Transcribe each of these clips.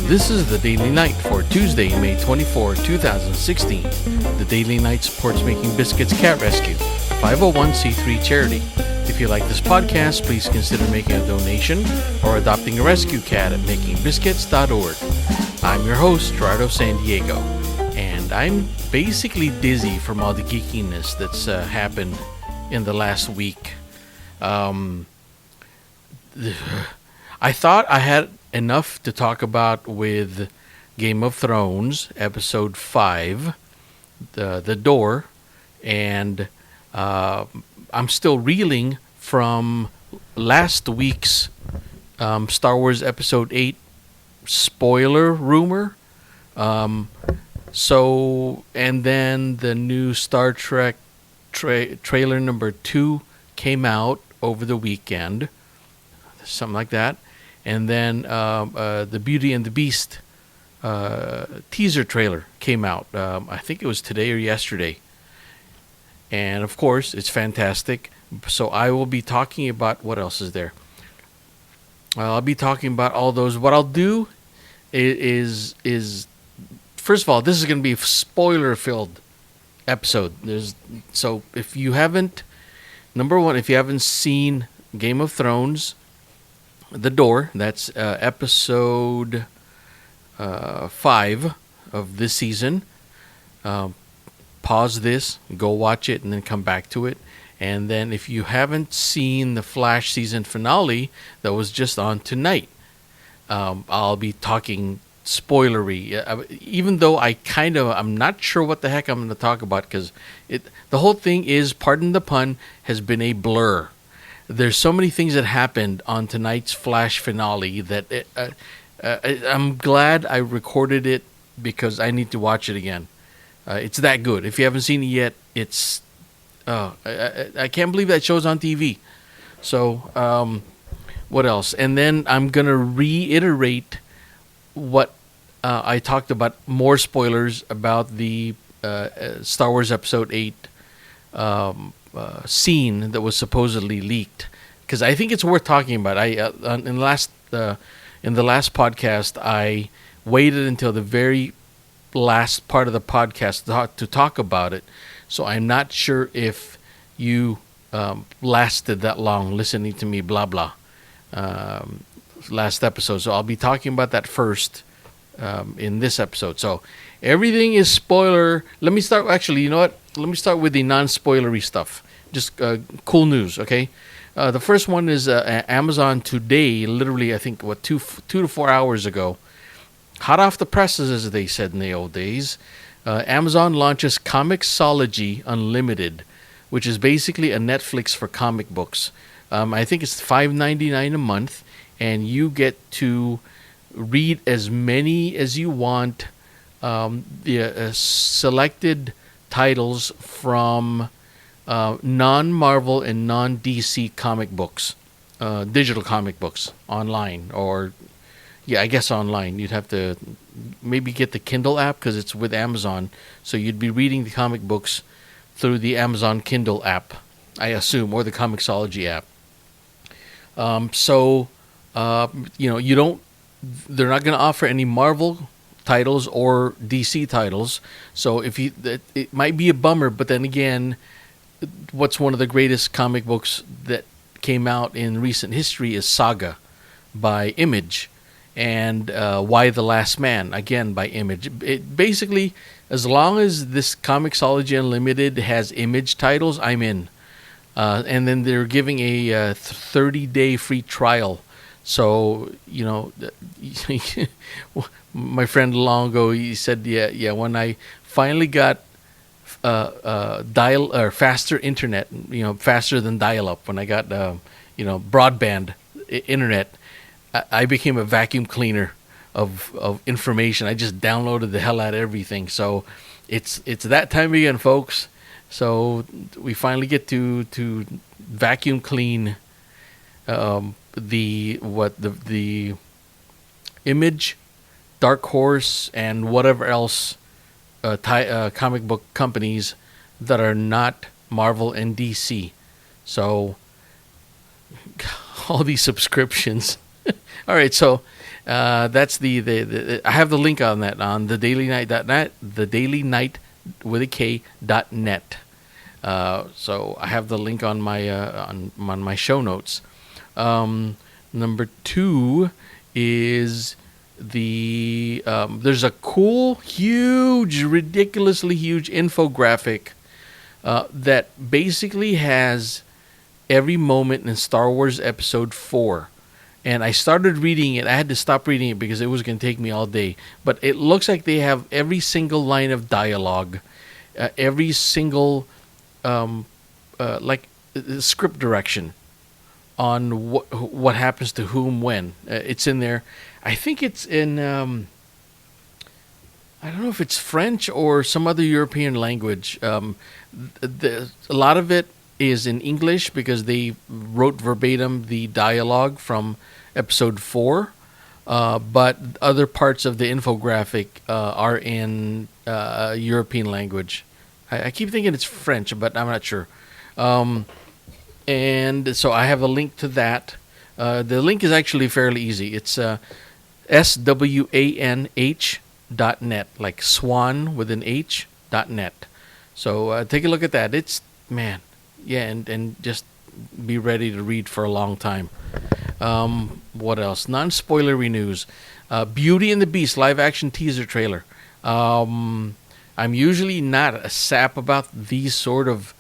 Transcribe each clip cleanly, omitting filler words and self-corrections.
This is the Daily Night for Tuesday, May 24, 2016. The Daily Night supports Making Biscuits Cat Rescue, a 501c3 charity. If you like this podcast, please consider making a donation or adopting a rescue cat at makingbiscuits.org. I'm your host, Gerardo San Diego, and I'm basically dizzy from all the geekiness that's happened in the last week. I thought I had enough to talk about with Game of Thrones, Episode 5, The Door, and I'm still reeling from last week's Star Wars Episode 8 spoiler rumor. And then the new Star Trek trailer number 2 came out over the weekend, something like that. And then the Beauty and the Beast teaser trailer came out. I think it was today or yesterday. And of course, it's fantastic. So I will be talking about, what else is there? I'll be talking about all those. What I'll do is first of all, this is going to be a spoiler-filled episode. So if you haven't, number one, if you haven't seen Game of Thrones, The Door, that's episode 5 of this season. Pause this, go watch it, and then come back to it. And then if you haven't seen the Flash season finale that was just on tonight, I'll be talking spoilery. Even though I'm not sure what the heck I'm going to talk about, because the whole thing is, pardon the pun, has been a blur. There's so many things that happened on tonight's Flash finale that I'm glad I recorded it, because I need to watch it again. It's that good. If you haven't seen it yet, it's I can't believe that show's on TV. So what else? And then I'm gonna reiterate what I talked about, more spoilers about the Star Wars Episode 8 scene that was supposedly leaked, because I think it's worth talking about. In the last podcast, I waited until the very last part of the podcast to talk about it. So I'm not sure if you lasted that long listening to me blah blah last episode. So I'll be talking about that first in this episode. So everything is spoiler. Let me start. Actually, you know what? Let me start with the non-spoilery stuff. Just cool news, okay? The first one is Amazon today, literally, I think, 2 to 4 hours ago, hot off the presses, as they said in the old days, Amazon launches Comixology Unlimited, which is basically a Netflix for comic books. I think it's $5.99 a month, and you get to read as many as you want, the selected titles from non-Marvel and non-DC comic books, digital comic books online, or I guess online. You'd have to maybe get the Kindle app, because it's with Amazon, so you'd be reading the comic books through the Amazon Kindle app, I assume, or the Comixology app. They're not going to offer any Marvel titles or DC titles, so it might be a bummer. But then again, what's one of the greatest comic books that came out in recent history is Saga by Image, and Why the Last Man, again by Image. It basically, as long as this Comixology Unlimited has Image titles, I'm in. And then they're giving a 30-day free trial. So, my friend long ago, he said, when I finally got faster internet, faster than dial-up, when I got broadband internet, I became a vacuum cleaner of information. I just downloaded the hell out of everything. So it's that time again, folks. So we finally get to vacuum clean the Image, Dark Horse, and whatever else comic book companies that are not Marvel and DC. So all these subscriptions. All right, so That's the I have the link on that on thedailynight.net, thedailynight with a K.net. So I have the link on my on my show notes. Number 2 is there's a cool, huge, ridiculously huge infographic that basically has every moment in Star Wars Episode 4. And I started reading it. I had to stop reading it because it was going to take me all day. But it looks like they have every single line of dialogue, every single script direction on what happens to whom when. It's in there. I think it's in. I don't know if it's French or some other European language. A lot of it is in English because they wrote verbatim the dialogue from Episode 4. But other parts of the infographic are in European language. I keep thinking it's French, but I'm not sure. And so I have a link to that. The link is actually fairly easy. It's SWANH.net, like swan with an H.net. So take a look at that. It's, man, yeah, and just be ready to read for a long time. What else? Non-spoilery news. Beauty and the Beast live-action teaser trailer. I'm usually not a sap about these sort of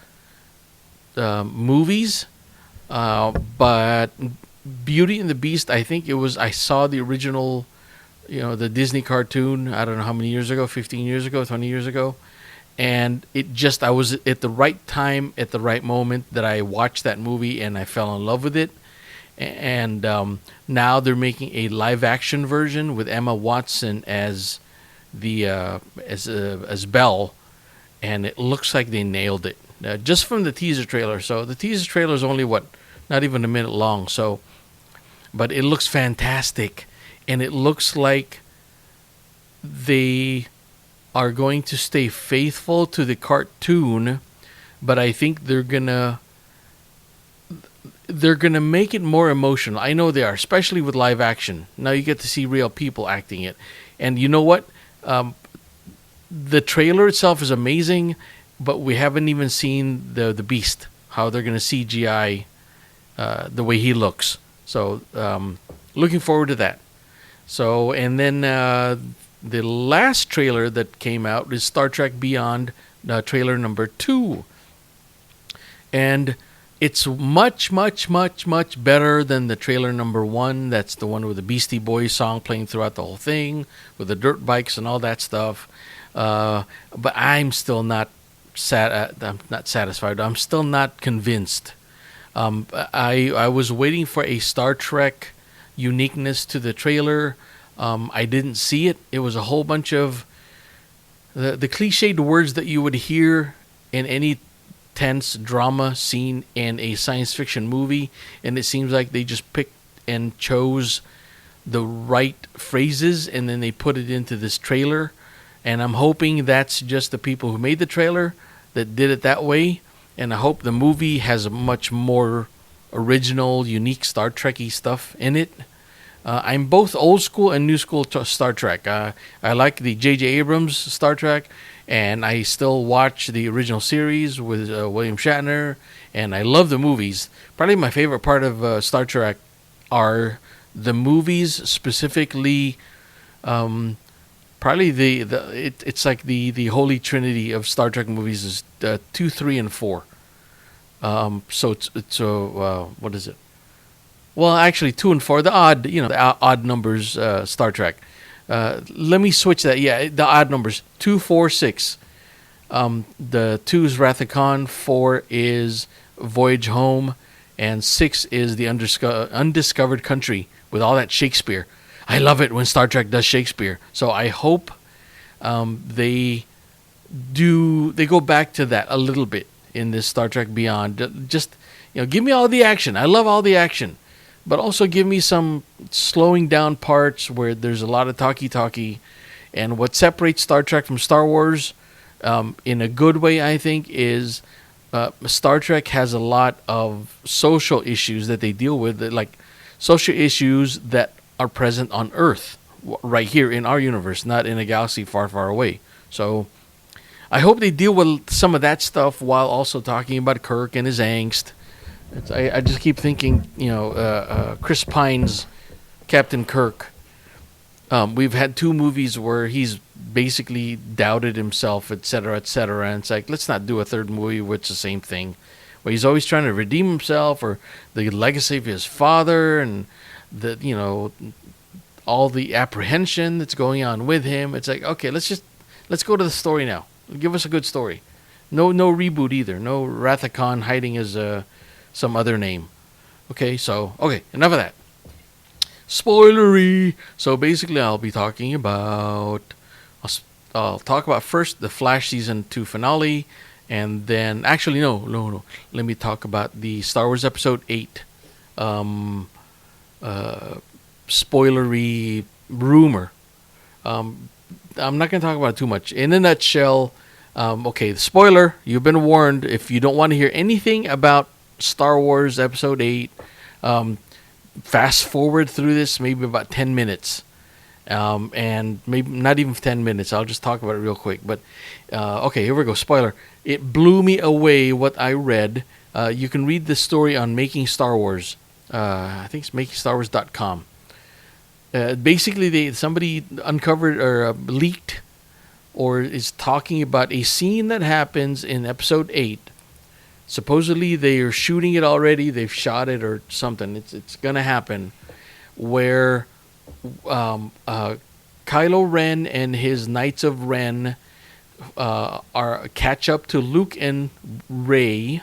movies, but Beauty and the Beast, I think I saw the original, the Disney cartoon, I don't know how many years ago, 15 years ago, 20 years ago. And I was at the right time, at the right moment that I watched that movie and I fell in love with it. And now they're making a live action version with Emma Watson as as Belle, and it looks like they nailed it just from the teaser trailer. So the teaser trailer is only not even a minute long. So, but it looks fantastic, and it looks like they are going to stay faithful to the cartoon, but I think they're gonna make it more emotional. I know they are, especially with live action. Now you get to see real people acting it, and you know what? The trailer itself is amazing, but we haven't even seen the Beast, how they're going to CGI the way he looks. So looking forward to that. So, and then the last trailer that came out is Star Trek Beyond, trailer number 2. And it's much, much, much, much better than the trailer number 1. That's the one with the Beastie Boys song playing throughout the whole thing, with the dirt bikes and all that stuff. But I'm still not I'm not satisfied. I'm still not convinced. I was waiting for a Star Trek uniqueness to the trailer. I didn't see it. It was a whole bunch of the cliched words that you would hear in any tense drama scene in a science fiction movie, and it seems like they just picked and chose the right phrases and then they put it into this trailer. And I'm hoping that's just the people who made the trailer that did it that way, and I hope the movie has a much more original, unique Star Trek-y stuff in it. I'm both old school and new school Star Trek. I like the J.J. Abrams Star Trek, and I still watch the original series with William Shatner, and I love the movies. Probably my favorite part of Star Trek are the movies, specifically. Probably it's like the holy trinity of Star Trek movies is 2, 3, and 4. So it's what is it? Well, actually, 2 and 4, the odd numbers Star Trek. Let me switch that. Yeah, the odd numbers 2, 4, 6. The 2 is Wrath of Khan, 4 is Voyage Home, and 6 is the Undiscovered Country with all that Shakespeare. I love it when Star Trek does Shakespeare. So I hope they go back to that a little bit in this Star Trek Beyond. Just give me all the action. I love all the action, but also give me some slowing down parts where there's a lot of talky. And what separates Star Trek from Star Wars, in a good way, I think, is Star Trek has a lot of social issues that they deal with, like social issues that are present on Earth, right here in our universe, not in a galaxy far, far away. So I hope they deal with some of that stuff while also talking about Kirk and his angst. I just keep thinking, Chris Pine's Captain Kirk. We've had two movies where he's basically doubted himself, etc., etc., and it's like, let's not do a third movie with the same thing, where he's always trying to redeem himself or the legacy of his father and all the apprehension that's going on with him. It's like, okay, let's go to the story now. Give us a good story. No reboot either. No Rathacon hiding as some other name. Okay, enough of that. Spoilery. So basically, I'll talk about first the Flash season 2 finale, and then actually no. Let me talk about the Star Wars episode 8. Spoilery rumor. I'm not going to talk about it too much. In a nutshell, the spoiler. You've been warned. If you don't want to hear anything about Star Wars episode 8, fast forward through this maybe about 10 minutes. And maybe not even 10 minutes. I'll just talk about it real quick. But, here we go. Spoiler. It blew me away what I read. You can read this story on Making Star Wars. I think it's makingstarwars.com. Basically, somebody uncovered or leaked or is talking about a scene that happens in episode 8. Supposedly, they are shooting it already. They've shot it or something. It's going to happen where Kylo Ren and his Knights of Ren are catch up to Luke and Rey,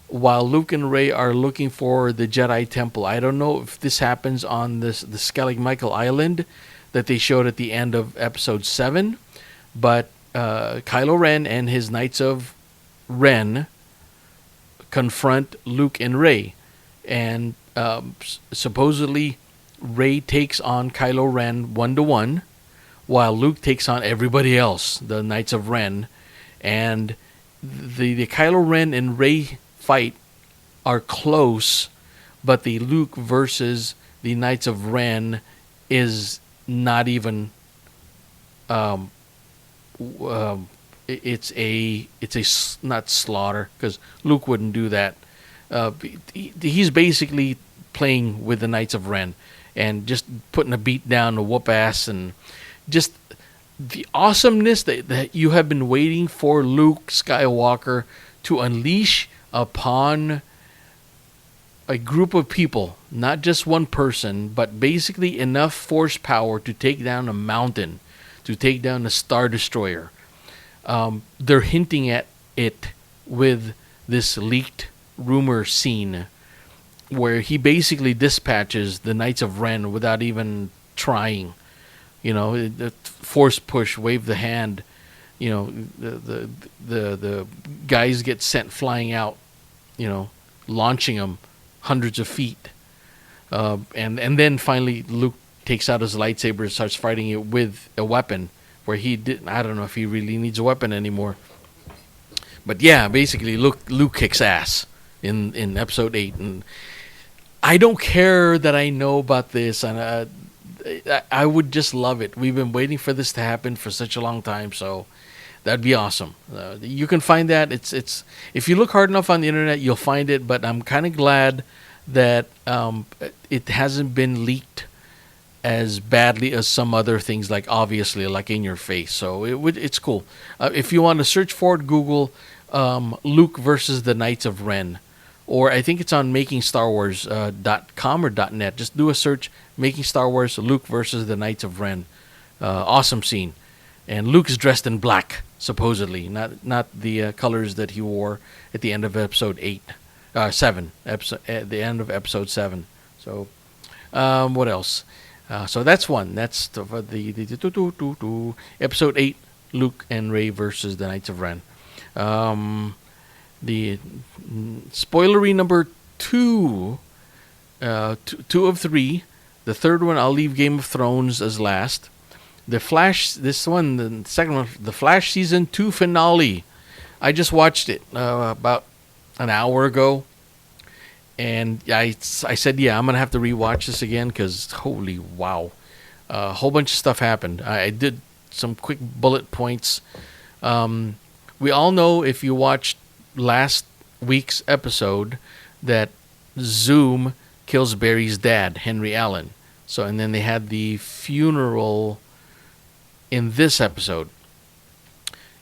while Luke and Rey are looking for the Jedi Temple. I don't know if this happens on the Skellig Michael Island that they showed at the end of episode 7, but Kylo Ren and his Knights of Ren confront Luke and Rey, and supposedly Rey takes on Kylo Ren 1-1, while Luke takes on everybody else, the Knights of Ren, and the Kylo Ren and Rey fight are close, but the Luke versus the Knights of Ren is not even. It's not slaughter, because Luke wouldn't do that. He's basically playing with the Knights of Ren and just putting a beat down to whoop ass, and just the awesomeness that you have been waiting for Luke Skywalker to unleash upon a group of people, not just one person, but basically enough force power to take down a mountain, to take down a Star Destroyer. They're hinting at it with this leaked rumor scene where he basically dispatches the Knights of Ren without even trying. The force push, wave the hand. The guys get sent flying out. Launching them hundreds of feet, and then finally Luke takes out his lightsaber and starts fighting it with a weapon. Where he didn't, I don't know if he really needs a weapon anymore. But yeah, basically Luke kicks ass in episode 8, and I don't care that I know about this, and I would just love it. We've been waiting for this to happen for such a long time, so that'd be awesome. You can find that. It's if you look hard enough on the internet, you'll find it. But I'm kind of glad that it hasn't been leaked as badly as some other things, like obviously like In Your Face. So it's cool. If you want to search for it, Google Luke versus the Knights of Ren, or I think it's on makingstarwars.com or .net. Just do a search, Making Star Wars Luke versus the Knights of Ren. Awesome scene, and Luke's dressed in black, supposedly, not the colors that he wore at the end of episode 7. At the end of episode 7. So what else? So that's one. That's the episode 8, Luke and Rey versus the Knights of Ren. The spoilery number 2, 2 of 3. The third one, I'll leave Game of Thrones as last. The Flash, this one, the second one, the Flash season 2 finale. I just watched it about an hour ago. And I said, yeah, I'm gonna have to rewatch this again because holy wow, a whole bunch of stuff happened. I did some quick bullet points. We all know if you watched last week's episode that Zoom kills Barry's dad, Henry Allen. So and then they had the funeral in this episode,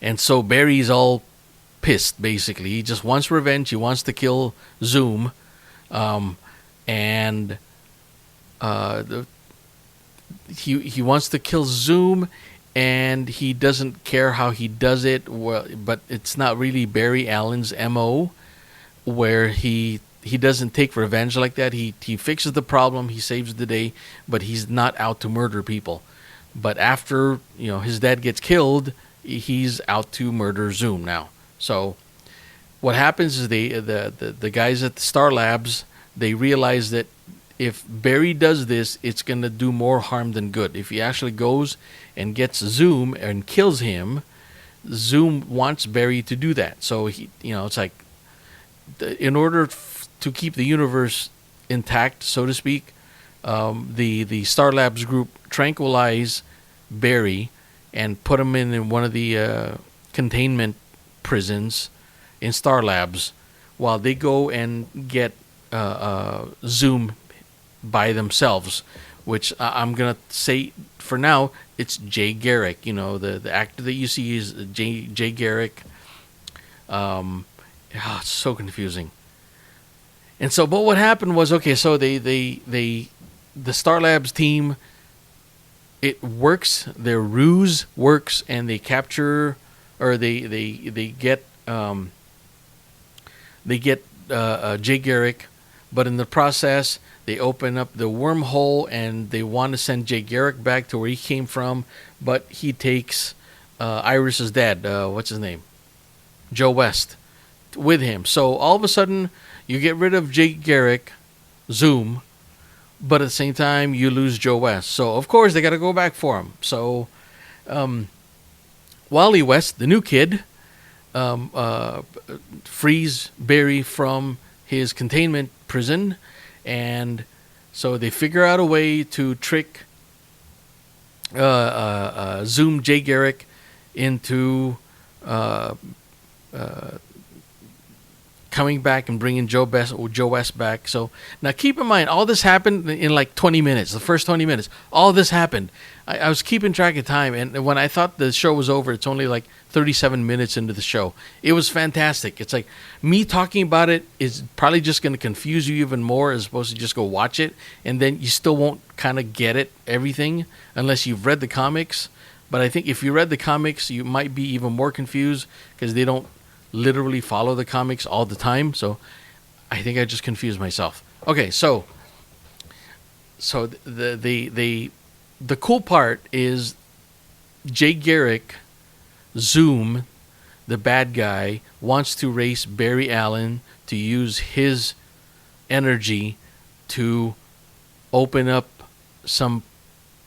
and so Barry's all pissed. Basically, he just wants revenge. He wants to kill Zoom. And he wants to kill Zoom, and he doesn't care how he does it. Well, but it's not really Barry Allen's MO, where he doesn't take revenge like that. He fixes the problem, he saves the day, but he's not out to murder people. But after his dad gets killed, he's out to murder Zoom now. So what happens is the guys at the Star Labs, they realize that if Barry does this, it's going to do more harm than good. If he actually goes and gets Zoom and kills him, Zoom wants Barry to do that. So it's like in order to keep the universe intact, so to speak, the Star Labs group tranquilize Barry and put him in one of the containment prisons in Star Labs, while they go and get Zoom by themselves, which I'm gonna say for now it's Jay Garrick. The actor that you see is Jay Garrick. It's so confusing. And so, but what happened was, okay, so the Star Labs team, it works, their ruse works, and they capture, or they get Jay Garrick, but in the process they open up the wormhole and they want to send Jay Garrick back to where he came from, but he takes Iris's dad, what's his name, Joe West, with him. So all of a sudden you get rid of Jay Garrick, Zoom, but at the same time you lose Joe West. So of course they got to go back for him. So Wally West, the new kid, frees Barry from his containment prison, and so they figure out a way to trick Zoom Jay Garrick into coming back and bringing Joe West back. So now keep in mind, all this happened in like 20 minutes, the first 20 minutes. All this happened. I was keeping track of time, and when I thought the show was over, it's only like 37 minutes into the show. It was fantastic. It's like me talking about it is probably just going to confuse you even more as opposed to just go watch it, and then you still won't kind of get it, everything, unless you've read the comics. But I think if you read the comics, you might be even more confused because they don't literally follow the comics all the time. So I think I just confused myself. Okay, so the cool part is Jay Garrick, Zoom, the bad guy, wants to race Barry Allen to use his energy to open up some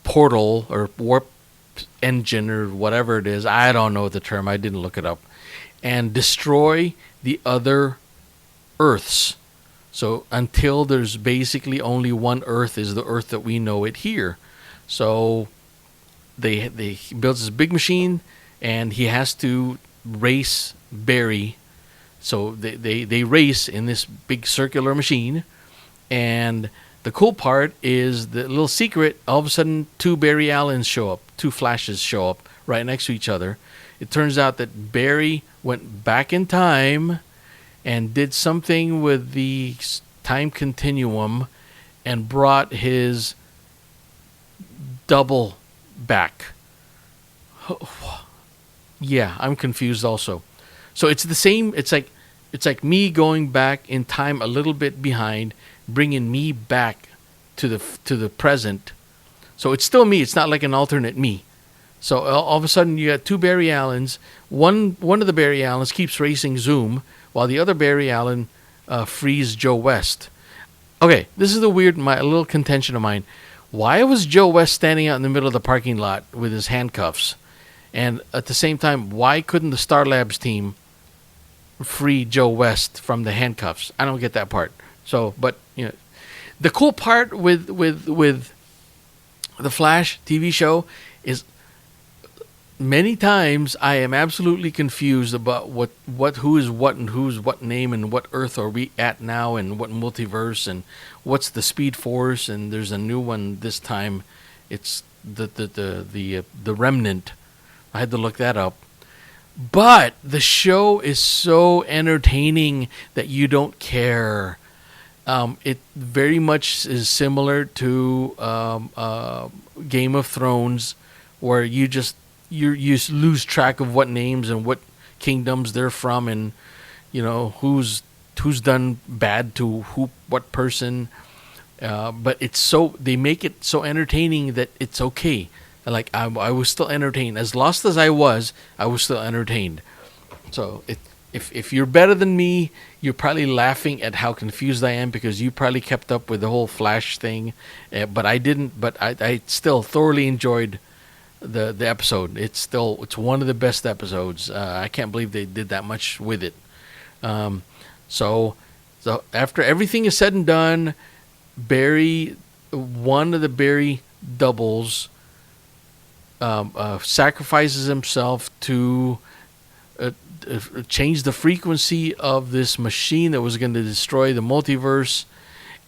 portal or warp engine or whatever it is. I don't know the term. I didn't look it up. And destroy the other Earths. So until there's basically only one Earth, is the Earth that we know it here. So he builds this big machine, and he has to race Barry. So they race in this big circular machine. And the cool part is the little secret, all of a sudden two Barry Allens show up, two Flashes show up right next to each other. It turns out that Barry went back in time and did something with the time continuum and brought his double back. Yeah, I'm confused also. So it's the same. It's like me going back in time a little bit behind, bringing me back to the present. So it's still me. It's not like an alternate me. So all of a sudden you got two Barry Allens. One of the Barry Allens keeps racing Zoom, while the other Barry Allen frees Joe West. Okay, this is a little contention of mine. Why was Joe West standing out in the middle of the parking lot with his handcuffs? And at the same time, why couldn't the Star Labs team free Joe West from the handcuffs? I don't get that part. So, but the cool part with the Flash TV show is many times I am absolutely confused about who is what and who's what name and what Earth are we at now and what multiverse and what's the Speed Force, and there's a new one this time. It's the Remnant. I had to look that up. But the show is so entertaining that you don't care. It very much is similar to Game of Thrones, where you lose track of what names and what kingdoms they're from, and who's done bad to what person. But they make it so entertaining that it's okay. Like I was still entertained. As lost as I was still entertained. So if you're better than me, you're probably laughing at how confused I am because you probably kept up with the whole Flash thing, but I didn't. But I still thoroughly enjoyed the episode. It's one of the best episodes. I can't believe they did that much with it. So after everything is said and done, one of the Barry doubles sacrifices himself to change the frequency of this machine that was going to destroy the multiverse,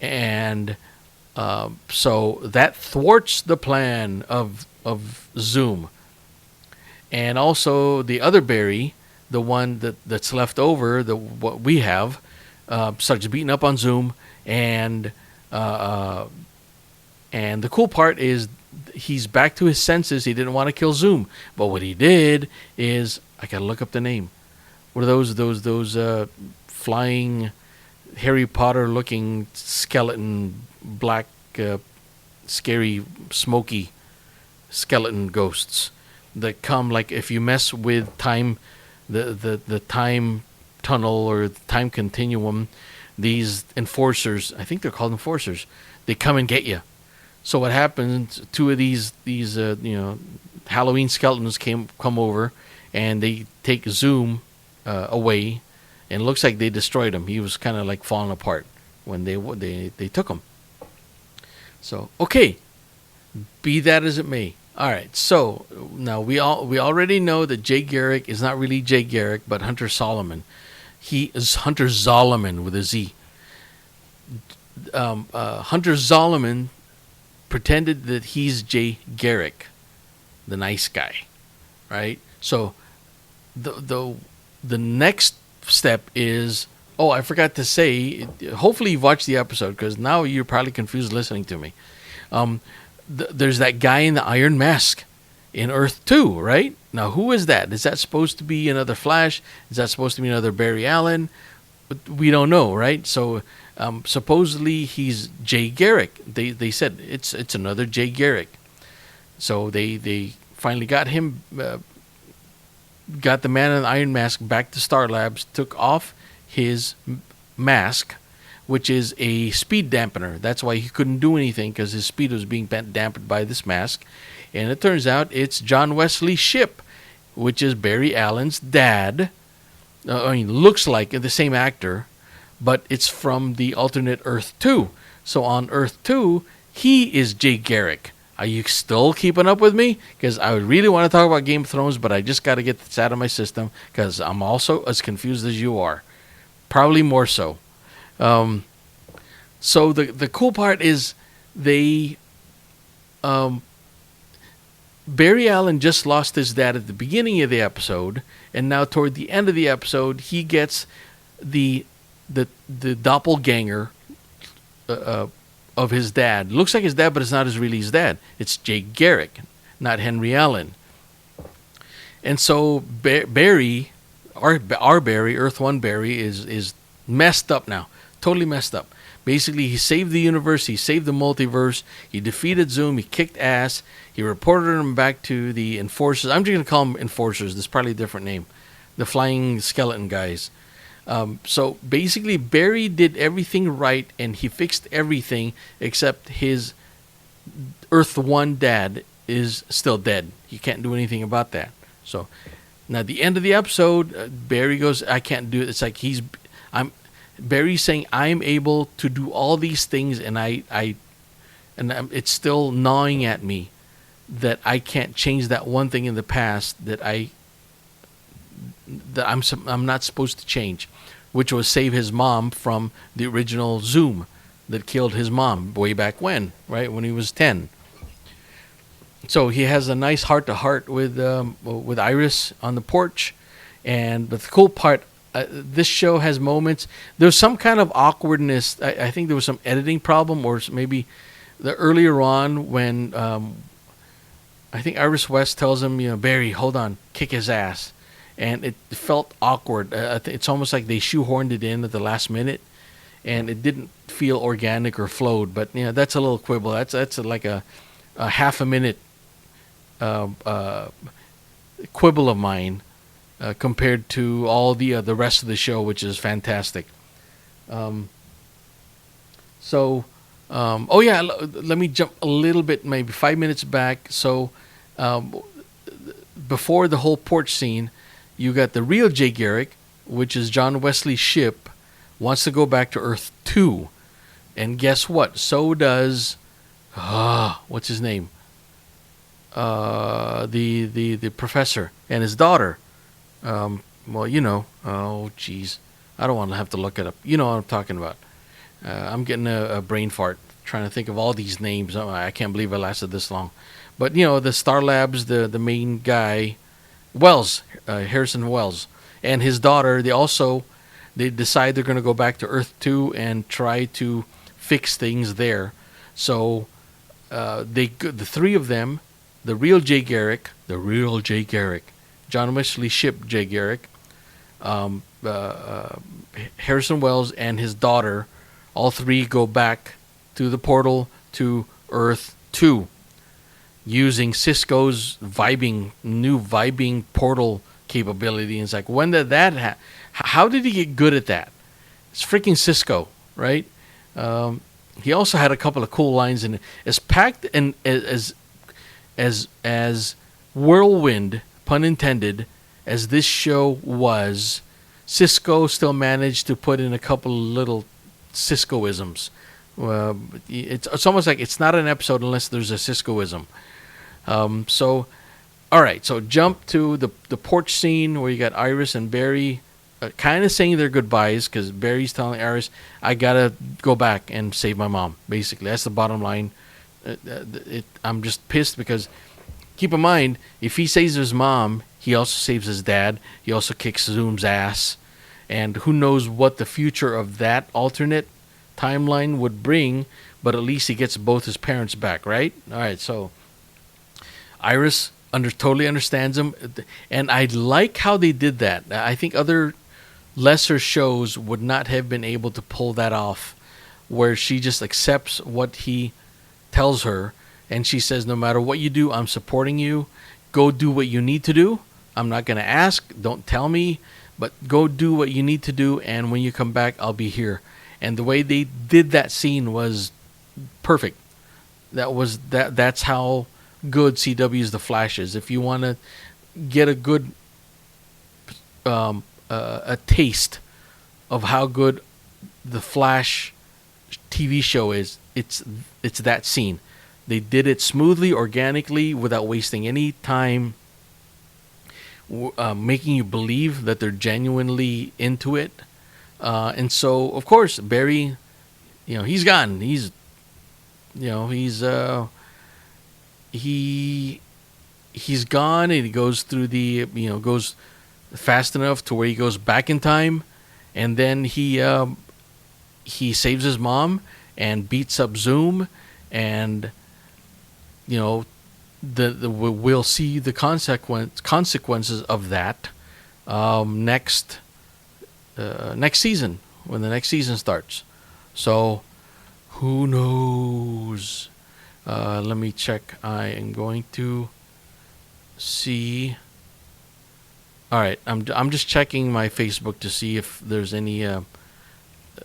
and so that thwarts the plan of Zoom. And also the other Barry, the one that's left over, what we have, starts beating up on Zoom, and the cool part is he's back to his senses. He didn't want to kill Zoom, but what he did is, I gotta look up the name. What are those flying Harry Potter looking skeleton, black, scary, smoky skeleton ghosts that come, like if you mess with time, the time tunnel or the time continuum, these enforcers, I think they're called enforcers, they come and get you. So what happens? Two of these Halloween skeletons come over, and they take Zoom away, and it looks like they destroyed him. He was kind of like falling apart when they took him. So okay, be that as it may. All right. So now we already know that Jay Garrick is not really Jay Garrick, but Hunter Solomon. He is Hunter Zolomon with a Z. Hunter Zolomon pretended that he's Jay Garrick, the nice guy, right? So the next step is, I forgot to say, hopefully you've watched the episode, because now you're probably confused listening to me. There's that guy in the iron mask in Earth 2, right? Now, who is that? Is that supposed to be another Flash? Is that supposed to be another Barry Allen? We don't know, right? So supposedly he's Jay Garrick. They said it's another Jay Garrick. So they finally got him, got the man in the iron mask back to Star Labs, took off his mask, which is a speed dampener. That's why he couldn't do anything, because his speed was being dampened by this mask. And it turns out it's John Wesley Shipp, which is Barry Allen's dad. Looks like the same actor, but it's from the alternate Earth 2. So on Earth 2, he is Jay Garrick. Are you still keeping up with me? Because I really want to talk about Game of Thrones, but I just got to get this out of my system, because I'm also as confused as you are. Probably more so. So the cool part is Barry Allen just lost his dad at the beginning of the episode, and now toward the end of the episode, he gets the doppelganger of his dad. Looks like his dad, but it's not really his dad. It's Jay Garrick, not Henry Allen. And so Barry, our Barry, Earth 1 Barry, is messed up now. Totally messed up. Basically, he saved the universe. He saved the multiverse. He defeated Zoom. He kicked ass. He reported him back to the enforcers. I'm just going to call them enforcers. There's probably a different name. The flying skeleton guys. So basically, Barry did everything right, and he fixed everything except his Earth 1 dad is still dead. You can't do anything about that. So now at the end of the episode, Barry goes, I can't do it. It's like Barry's saying, I'm able to do all these things, and it's still gnawing at me that I can't change that one thing in the past that I'm not supposed to change, which was save his mom from the original Zoom that killed his mom way back when, right, when he was 10. So he has a nice heart-to-heart with Iris on the porch. But the cool part, this show has moments. There's some kind of awkwardness. I think there was some editing problem, or maybe earlier on when I think Iris West tells him, Barry, hold on, kick his ass. And it felt awkward. It's almost like they shoehorned it in at the last minute, and it didn't feel organic or flowed. But that's a little quibble. That's like a half a minute quibble of mine compared to all the rest of the show, which is fantastic. Let me jump a little bit, maybe 5 minutes back. So before the whole porch scene, you got the real Jay Garrick, which is John Wesley's ship, wants to go back to Earth 2. And guess what? So does, what's his name? The professor and his daughter. Oh, geez. I don't want to have to look it up. You know what I'm talking about. I'm getting a brain fart trying to think of all these names. Oh, I can't believe I lasted this long. But, the Star Labs, the main guy, Wells, Harrison Wells, and his daughter, they decide they're going to go back to Earth 2 and try to fix things there. So the three of them, the real Jay Garrick, John Wesley ship Jay Garrick, Harrison Wells, and his daughter, all three go back to the portal to Earth 2 using Cisco's new vibing portal capability. And it's like, when did that happen? How did he get good at that? It's freaking Cisco, right? He also had a couple of cool lines in it. As packed and as whirlwind, pun intended, as this show was, Cisco still managed to put in a couple of little Ciscoisms. It's almost like it's not an episode unless there's a Ciscoism. All right, so jump to the porch scene where you got Iris and Barry kind of saying their goodbyes, because Barry's telling Iris, I gotta go back and save my mom. Basically, that's the bottom line. I'm just pissed because, keep in mind, if he saves his mom, he also saves his dad. He also kicks Zoom's ass. And who knows what the future of that alternate timeline would bring, but at least he gets both his parents back, right? All right, so Iris totally understands him. And I like how they did that. I think other lesser shows would not have been able to pull that off, where she just accepts what he tells her, and she says, no matter what you do, I'm supporting you. Go do what you need to do. I'm not going to ask. Don't tell me. But go do what you need to do, and when you come back, I'll be here. And the way they did that scene was perfect. That's how good CW's The Flash is. If you want to get a good a taste of how good The Flash TV show is, it's that scene. They did it smoothly, organically, without wasting any time, making you believe that they're genuinely into it. And so, of course, Barry, he's gone. He's gone, and he goes through goes fast enough to where he goes back in time, and then he saves his mom and beats up Zoom, and we'll see the consequences of that next season, when the next season starts. So who knows? Let me check. I am going to see. All right, I'm just checking my Facebook to see if there's any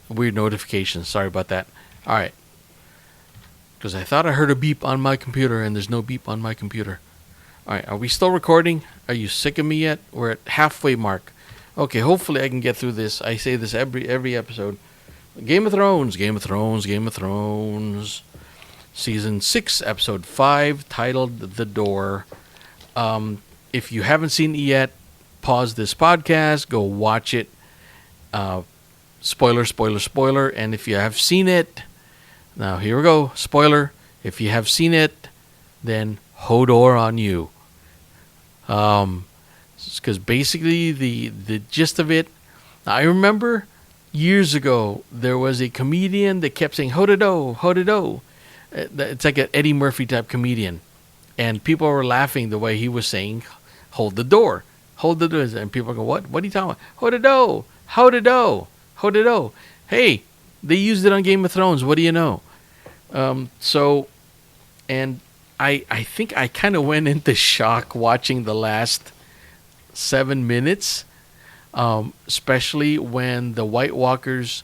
weird notifications. Sorry about that. All right. Because I thought I heard a beep on my computer, and there's no beep on my computer. All right, are we still recording? Are you sick of me yet? We're at halfway mark. Okay, hopefully I can get through this. I say this every episode. Game of Thrones, Game of Thrones, Game of Thrones. Season 6, Episode 5, titled The Door. If you haven't seen it yet, pause this podcast, go watch it. Spoiler, spoiler, spoiler. And if you have seen it, now here we go. Spoiler. If you have seen it, then Hodor on you. Because basically the gist of it, I remember years ago there was a comedian that kept saying Hodor, Hodor. It's like an Eddie Murphy type comedian, and people were laughing the way he was saying, "Hold the door, hold the door," and people go, "What? What are you talking about? Hodor, Hodor, Hodor." Hey, they used it on Game of Thrones. What do you know? And I think I kind of went into shock watching the last 7 minutes, especially when the White Walkers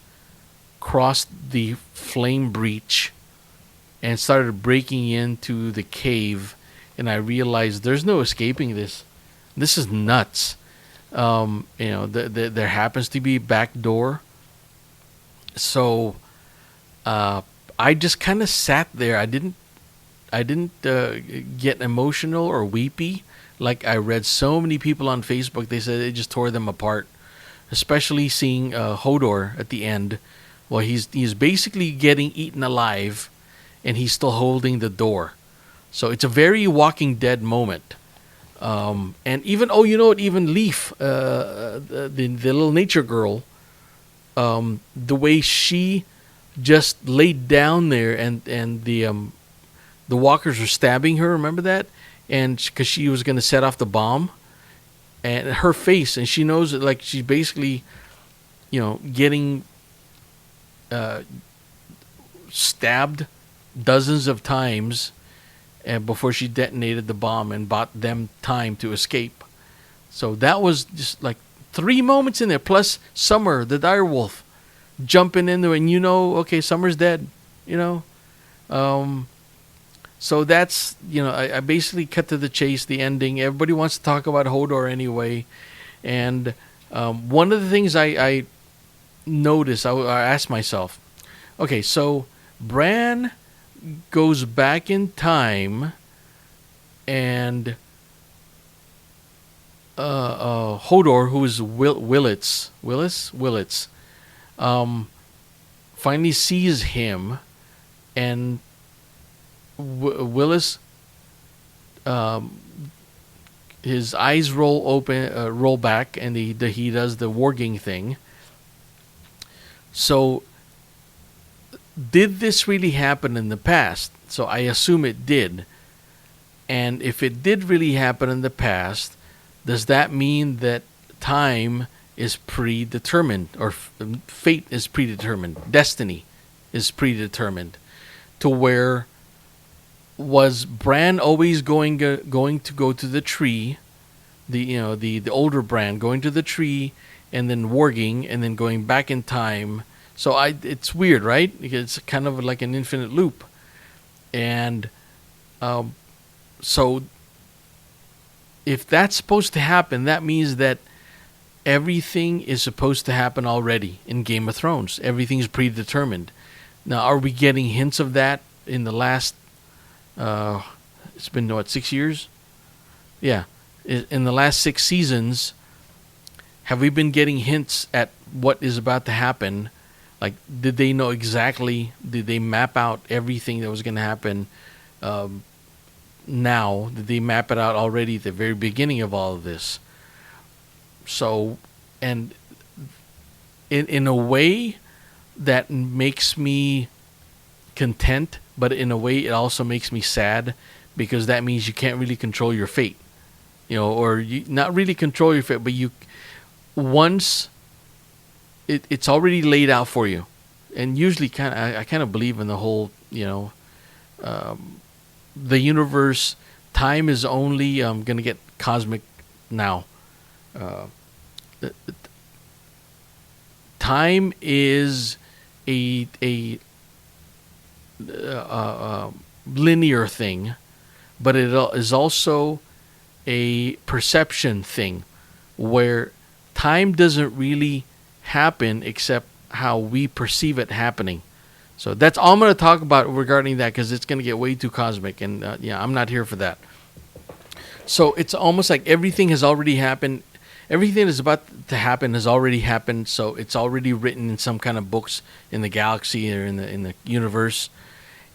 crossed the flame breach and started breaking into the cave, and I realized there's no escaping this. This is nuts. There happens to be a back door. So I just kind of sat there. I didn't get emotional or weepy. Like I read so many people on Facebook, they said it just tore them apart. Especially seeing Hodor at the end. Well, he's basically getting eaten alive, and he's still holding the door. So it's a very Walking Dead moment. And even even Leaf, the little nature girl, the way she just laid down there, and the walkers were stabbing her. Remember that? And because she was going to set off the bomb, and her face, and she knows that, like, she's basically, getting stabbed dozens of times, and before she detonated the bomb and bought them time to escape. So that was just like 3 moments in there, plus Summer, the direwolf, jumping in there, and okay, Summer's dead, So that's, I basically cut to the chase, the ending. Everybody wants to talk about Hodor anyway. And one of the things I noticed, I asked myself, okay, so Bran goes back in time, and Hodor, who is Willis, finally sees him, and Willis, his eyes roll back, and he does the warging thing. So, did this really happen in the past? So I assume it did. And if it did really happen in the past, does that mean that time is predetermined, or fate is predetermined, destiny is predetermined, to where was Bran always going to go to the tree, the older Bran going to the tree and then warging and then going back in time? So it's weird, right? It's kind of like an infinite loop. And so if that's supposed to happen, that means that everything is supposed to happen already in Game of Thrones. Everything's predetermined. Now, are we getting hints of that in the last, it's been, 6 years? Yeah. In the last 6 seasons, have we been getting hints at what is about to happen? Like, did they know exactly, did they map out everything that was going to happen now? Did they map it out already at the very beginning of all of this? So, and in a way that makes me content, but in a way it also makes me sad, because that means you can't really control your fate. Or you not really control your fate, but once it's already laid out for you. And usually I kind of believe in the whole, the universe, time is only going to get cosmic now. Time is a linear thing, but it is also a perception thing, where time doesn't really happen except how we perceive it happening. So that's all I'm going to talk about regarding that, because it's going to get way too cosmic, and I'm not here for that. So it's almost like everything has already happened. Everything that's about to happen has already happened. So it's already written in some kind of books in the galaxy or in the universe,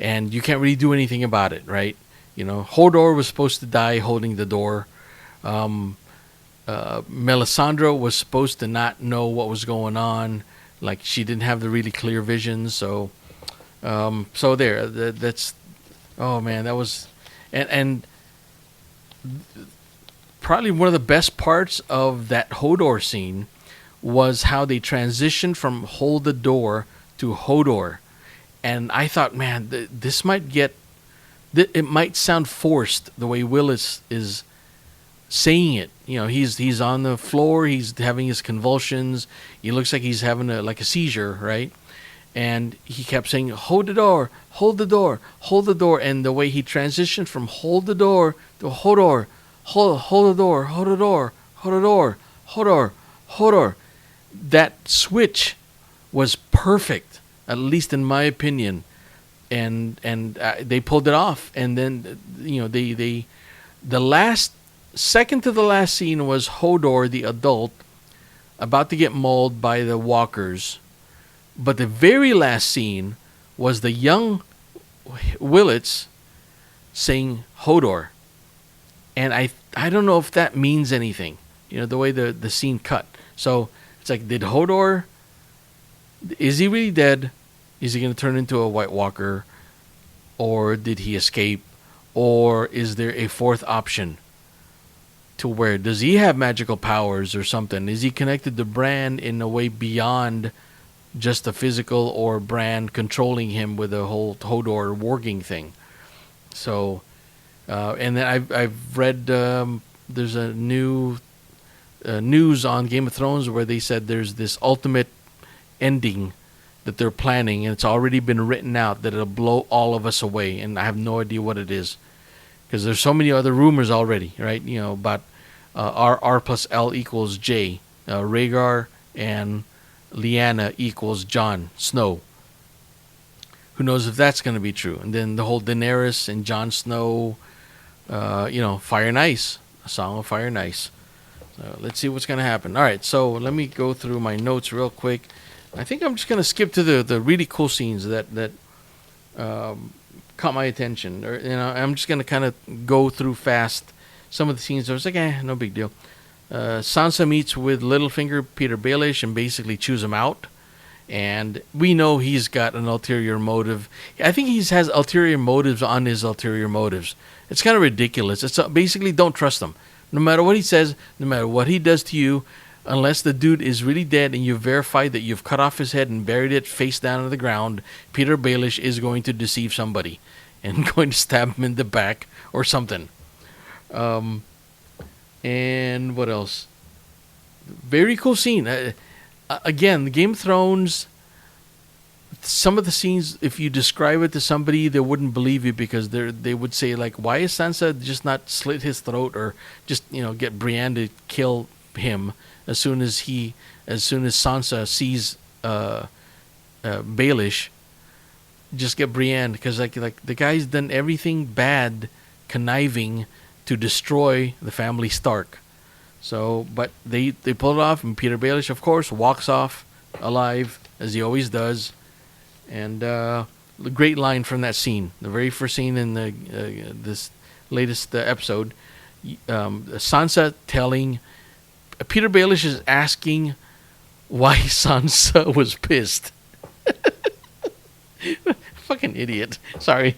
and you can't really do anything about it, right? Hodor was supposed to die holding the door. Melisandre was supposed to not know what was going on, like she didn't have the really clear vision. So that's, oh man, that was, and probably one of the best parts of that Hodor scene was how they transitioned from hold the door to Hodor. And I thought, man, this might get, it might sound forced the way Willis is saying it. He's on the floor, he's having his convulsions, he looks like he's having a seizure, right? And he kept saying, hold the door, hold the door, hold the door. And the way he transitioned from hold the door to Hodor, hold the door, hold the door, hold the door, Hodor, Hodor. That switch was perfect, at least in my opinion. And they pulled it off. And then, the second to the last scene was Hodor, the adult, about to get mauled by the walkers. But the very last scene was the young Willits saying Hodor. And I don't know if that means anything, the way the scene cut. So it's like, did Hodor, is he really dead? Is he going to turn into a White Walker? Or did he escape? Or is there a fourth option? To where, does he have magical powers or something? Is he connected to Bran in a way beyond just the physical, or Bran controlling him with the whole Hodor warging thing? So, and then I've read there's a new news on Game of Thrones where they said there's this ultimate ending that they're planning, and it's already been written out that it'll blow all of us away, and I have no idea what it is, because there's so many other rumors already, right? About R plus L equals J, Rhaegar and Lyanna equals Jon Snow. Who knows if that's going to be true? And then the whole Daenerys and Jon Snow, Fire and Ice, a song of Fire and Ice. So let's see what's going to happen. All right, so let me go through my notes real quick. I think I'm just going to skip to the really cool scenes that caught my attention. I'm just going to kind of go through fast some of the scenes. I was like, no big deal. Sansa meets with Littlefinger, Peter Baelish, and basically chews him out. And we know he's got an ulterior motive. I think he has ulterior motives on his ulterior motives. It's kind of ridiculous. It's basically, don't trust him. No matter what he says, no matter what he does to you, unless the dude is really dead and you verify that you've cut off his head and buried it face down on the ground, Peter Baelish is going to deceive somebody and going to stab him in the back or something. And what else? Very cool scene. Again, the Game of Thrones, some of the scenes, if you describe it to somebody, they wouldn't believe you, because they would say, like, why is Sansa just not slit his throat, or just, get Brienne to kill him as soon as Sansa sees Baelish, just get Brienne, because like the guy's done everything bad, conniving to destroy the family Stark. So, but they pull it off, and Peter Baelish, of course, walks off alive, as he always does. And the great line from that scene, the very first scene in this latest episode, Sansa telling, Peter Baelish is asking why Sansa was pissed. Fucking idiot. Sorry.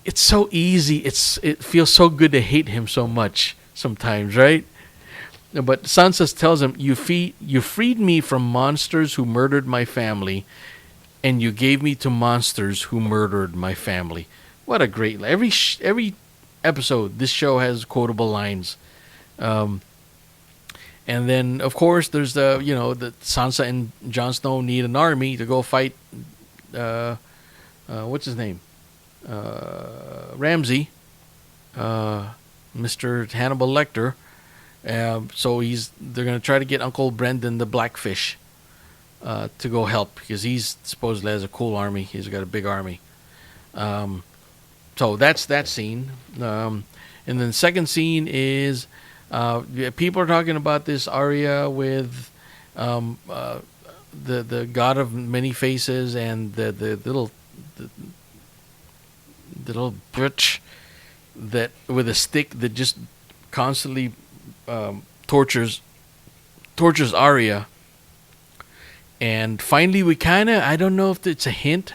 It's so easy. It feels so good to hate him so much sometimes, right? But Sansa tells him, you freed me from monsters who murdered my family, and you gave me to monsters who murdered my family. What a great... Every episode, this show has quotable lines. And then, of course, there's the Sansa and Jon Snow need an army to go fight, what's his name? Ramsay. Mr. Hannibal Lecter. So they're gonna try to get Uncle Brendan the Blackfish to go help because he's supposedly has a cool army. He's got a big army. So that's that scene. And then the second scene is people are talking about this aria with the god of many faces and the little bitch that with a stick that just constantly tortures Arya. And finally, we kind of, I don't know if it's a hint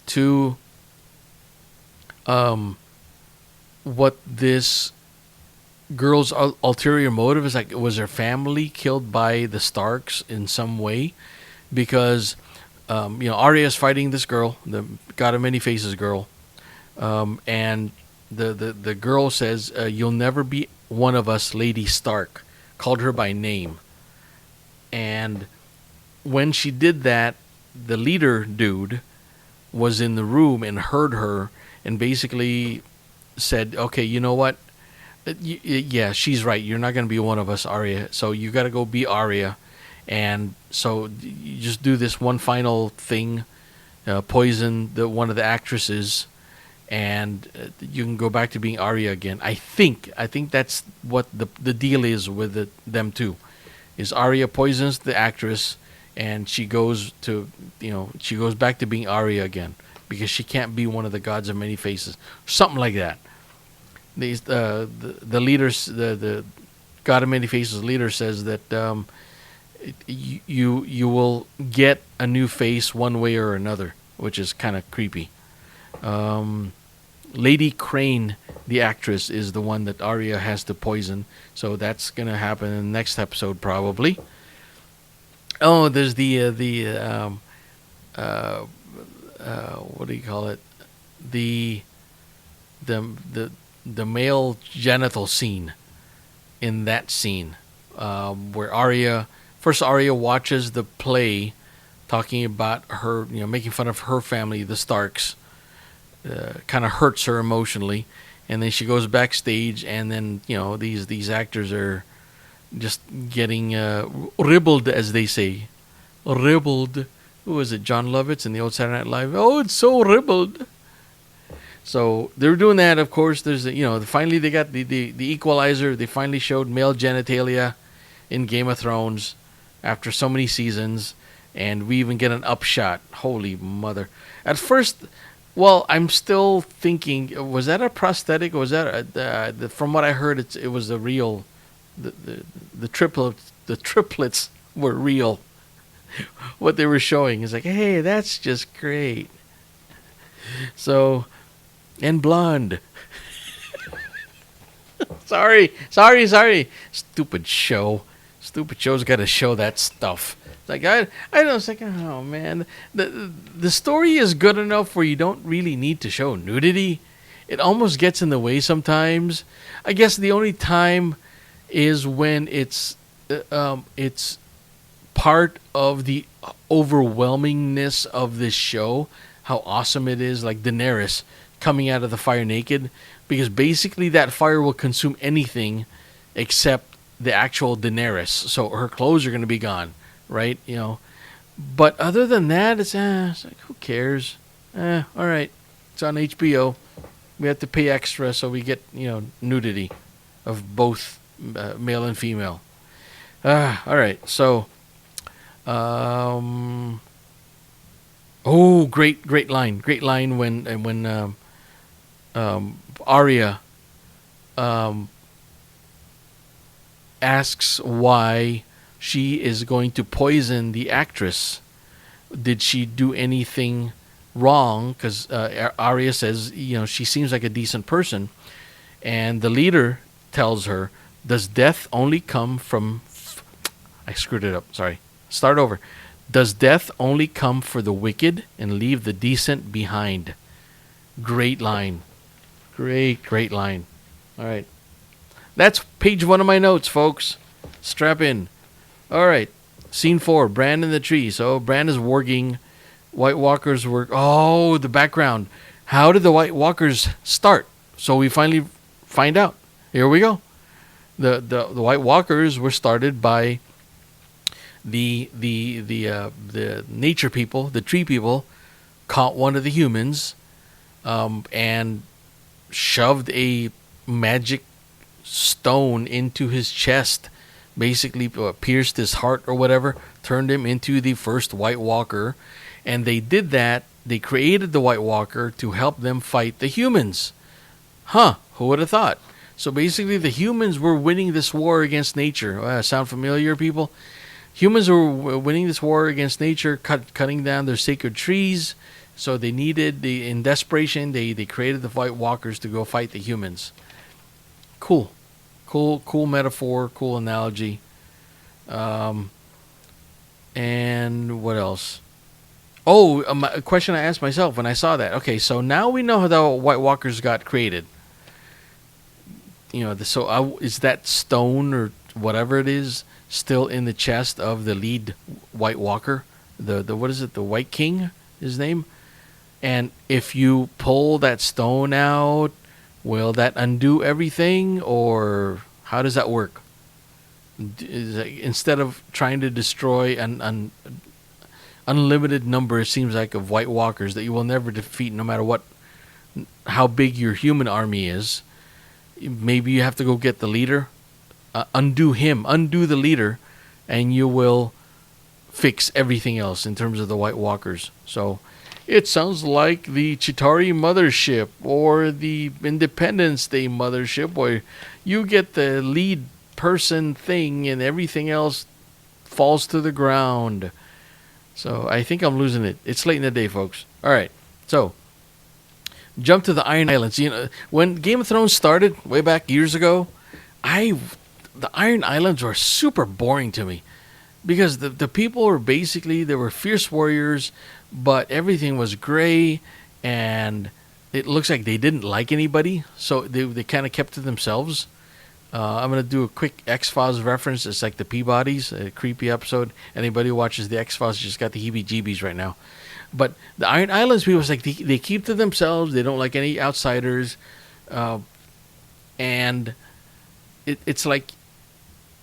to what this girl's ulterior motive is. Like, was her family killed by the Starks in some way? Because, Arya is fighting this girl, the God of Many Faces girl. And the girl says, "You'll never be one of us, Lady Stark." Called her by name. And when she did that, the leader dude was in the room and heard her and basically said, "Okay, you know what? Yeah, she's right. You're not going to be one of us, Arya. So you got to go be Arya. And so you just do this one final thing, poison one of the actresses, and you can go back to being Arya again." I think that's what the deal is with them two. Is Arya poisons the actress, and she goes back to being Arya again because she can't be one of the gods of many faces, something like that. The leaders, the God of Many Faces leader says that you will get a new face one way or another, which is kind of creepy. Lady Crane, the actress, is the one that Arya has to poison, so that's gonna happen in the next episode probably. Oh, there's the what do you call it? The male genital scene in that scene, where Arya watches the play, talking about her, making fun of her family, the Starks. Kind of hurts her emotionally, and then she goes backstage, and then these actors are just getting ribbled, as they say. Ribbled. Who was it? John Lovitz in the old Saturday Night Live. Oh, it's so ribbled. So they're doing that. Of course, there's finally they got the equalizer. They finally showed male genitalia in Game of Thrones after so many seasons, and we even get an upshot. Holy mother! At first, well, I'm still thinking, was that a prosthetic, or was that from what I heard, it was a real. The triplets were real. What they were showing is like, hey, that's just great. So, and blonde. Sorry. Stupid show's got to show that stuff. Like I was like, oh man, the story is good enough where you don't really need to show nudity. It almost gets in the way sometimes. I guess the only time is when it's part of the overwhelmingness of this show, how awesome it is, like Daenerys coming out of the fire naked, because basically that fire will consume anything except the actual Daenerys. So her clothes are going to be gone. Right, but other than that, it's like, who cares? All right, it's on HBO. We have to pay extra, so we get nudity of both male and female. All right, so great line when Arya asks why she is going to poison the actress. Did she do anything wrong? Because Arya says, she seems like a decent person. And the leader tells her, does death only come from... I screwed it up, sorry. Start over. Does death only come for the wicked and leave the decent behind? Great line. Great line. All right. That's page 1 of my notes, folks. Strap in. All right, scene 4, Bran in the tree. So Bran is warging. White Walkers were... Oh, the background. How did the White Walkers start? So we finally find out. Here we go. The White Walkers were started by the nature people, the tree people, caught one of the humans, and shoved a magic stone into his chest, basically pierced his heart or whatever, turned him into the first White Walker. And they did that. They created the White Walker to help them fight the humans. Huh, who would have thought? So basically, the humans were winning this war against nature. Sound familiar, people? Humans were winning this war against nature, cutting down their sacred trees. So they needed, in desperation, they created the White Walkers to go fight the humans. Cool metaphor, cool analogy. And what else? Oh, a question I asked myself when I saw that. Okay, so now we know how the White Walkers got created. Is that stone or whatever it is still in the chest of the lead White Walker? The what is it? The White King, his name. And if you pull that stone out, will that undo everything, or how does that work? Instead of trying to destroy an unlimited number, it seems like, of White Walkers that you will never defeat, no matter how big your human army is, maybe you have to go get the leader, undo the leader, and you will fix everything else in terms of the White Walkers. So it sounds like the Chitauri mothership or the Independence Day mothership, where you get the lead person thing and everything else falls to the ground. So I think I'm losing it. It's late in the day, folks. All right. So jump to the Iron Islands. When Game of Thrones started way back years ago, the Iron Islands were super boring to me, because the people were basically, they were fierce warriors, but everything was gray, and it looks like they didn't like anybody, so they kind of kept to themselves. I'm going to do a quick X-Files reference. It's like the Peabodys, a creepy episode. Anybody who watches the X-Files just got the heebie-jeebies right now. But the Iron Islands people, it's like they keep to themselves. They don't like any outsiders. And it's like,